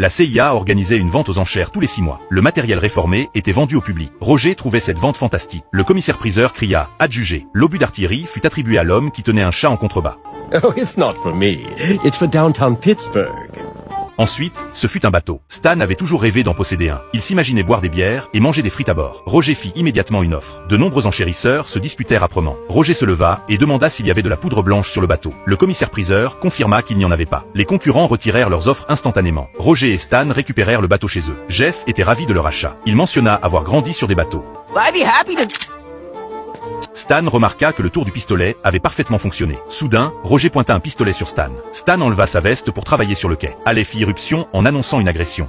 La CIA organisait une vente aux enchères tous les 6 mois. Le matériel réformé était vendu au public. Roger trouvait cette vente fantastique. Le commissaire-priseur cria « Adjugé ». L'obus d'artillerie fut attribué à l'homme qui tenait un chat en contrebas. Oh, it's not for me. It's for downtown Pittsburgh. Ensuite, ce fut un bateau. Stan avait toujours rêvé d'en posséder un. Il s'imaginait boire des bières et manger des frites à bord. Roger fit immédiatement une offre. De nombreux enchérisseurs se disputèrent âprement. Roger se leva et demanda s'il y avait de la poudre blanche sur le bateau. Le commissaire-priseur confirma qu'il n'y en avait pas. Les concurrents retirèrent leurs offres instantanément. Roger et Stan récupérèrent le bateau chez eux. Jeff était ravi de leur achat. Il mentionna avoir grandi sur des bateaux. Stan remarqua que le tour du pistolet avait parfaitement fonctionné. Soudain, Roger pointa un pistolet sur Stan. Stan enleva sa veste pour travailler sur le quai. Alley fit irruption en annonçant une agression.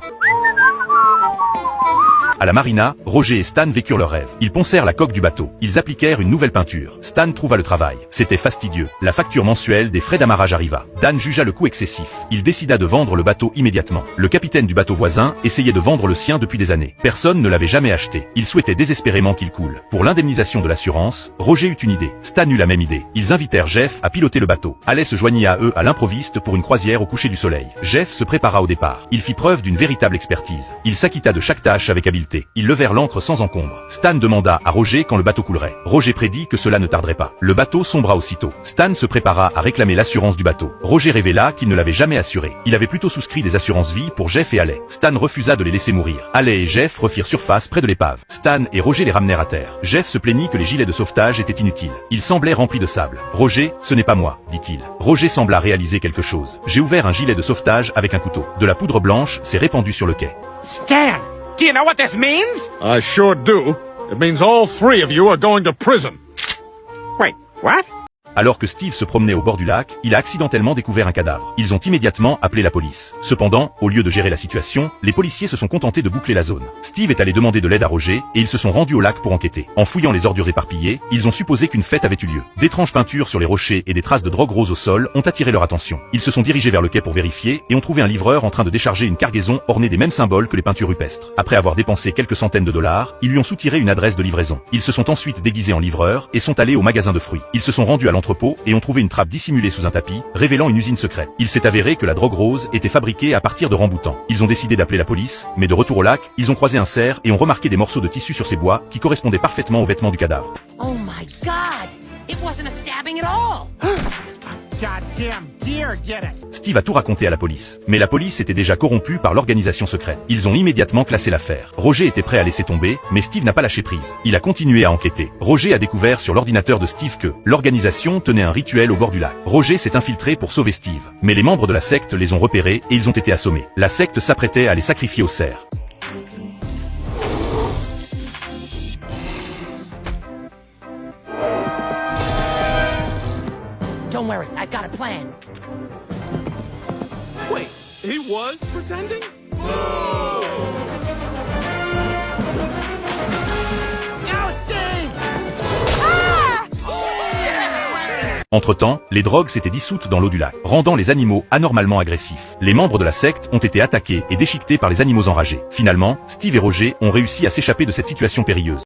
À la marina, Roger et Stan vécurent leur rêve. Ils poncèrent la coque du bateau. Ils appliquèrent une nouvelle peinture. Stan trouva le travail. C'était fastidieux. La facture mensuelle des frais d'amarrage arriva. Dan jugea le coût excessif. Il décida de vendre le bateau immédiatement. Le capitaine du bateau voisin essayait de vendre le sien depuis des années. Personne ne l'avait jamais acheté. Il souhaitait désespérément qu'il coule. Pour l'indemnisation de l'assurance, Roger eut une idée. Stan eut la même idée. Ils invitèrent Jeff à piloter le bateau. Alley se joignit à eux à l'improviste pour une croisière au coucher du soleil. Jeff se prépara au départ. Il fit preuve d'une véritable expertise. Il s'acquitta de chaque tâche avec habileté. Ils levèrent l'ancre sans encombre. Stan demanda à Roger quand le bateau coulerait. Roger prédit que cela ne tarderait pas. Le bateau sombra aussitôt. Stan se prépara à réclamer l'assurance du bateau. Roger révéla qu'il ne l'avait jamais assuré. Il avait plutôt souscrit des assurances vie pour Jeff et Alley. Stan refusa de les laisser mourir. Alley et Jeff refirent surface près de l'épave. Stan et Roger les ramenèrent à terre. Jeff se plaignit que les gilets de sauvetage étaient inutiles. Ils semblaient remplis de sable. Roger, ce n'est pas moi, dit-il. Roger sembla réaliser quelque chose. J'ai ouvert un gilet de sauvetage avec un couteau. De la poudre blanche s'est répandue sur le quai. Stan! Do you know what this means? I sure do. It means all 3 of you are going to prison. Wait, what? Alors que Steve se promenait au bord du lac, il a accidentellement découvert un cadavre. Ils ont immédiatement appelé la police. Cependant, au lieu de gérer la situation, les policiers se sont contentés de boucler la zone. Steve est allé demander de l'aide à Roger, et ils se sont rendus au lac pour enquêter. En fouillant les ordures éparpillées, ils ont supposé qu'une fête avait eu lieu. D'étranges peintures sur les rochers et des traces de drogue rose au sol ont attiré leur attention. Ils se sont dirigés vers le quai pour vérifier, et ont trouvé un livreur en train de décharger une cargaison ornée des mêmes symboles que les peintures rupestres. Après avoir dépensé quelques centaines de dollars, ils lui ont soutiré une adresse de livraison. Ils se sont ensuite déguisés en livreurs, et sont allés au magasin de fruits. Ils se sont rendus à l'entrepôt, et ont trouvé une trappe dissimulée sous un tapis, révélant une usine secrète. Il s'est avéré que la drogue rose était fabriquée à partir de ramboutans. Ils ont décidé d'appeler la police, mais de retour au lac, ils ont croisé un cerf et ont remarqué des morceaux de tissu sur ses bois qui correspondaient parfaitement aux vêtements du cadavre. Oh my God! It wasn't a stabbing at all! Goddamn deer did it! Steve a tout raconté à la police. Mais la police était déjà corrompue par l'organisation secrète. Ils ont immédiatement classé l'affaire. Roger était prêt à laisser tomber, mais Steve n'a pas lâché prise. Il a continué à enquêter. Roger a découvert sur l'ordinateur de Steve que l'organisation tenait un rituel au bord du lac. Roger s'est infiltré pour sauver Steve. Mais les membres de la secte les ont repérés et ils ont été assommés. La secte s'apprêtait à les sacrifier au cerf. Don't worry, I got a plan. Wait, he was pretending? Entre-temps, les drogues s'étaient dissoutes dans l'eau du lac, rendant les animaux anormalement agressifs. Les membres de la secte ont été attaqués et déchiquetés par les animaux enragés. Finalement, Steve et Roger ont réussi à s'échapper de cette situation périlleuse.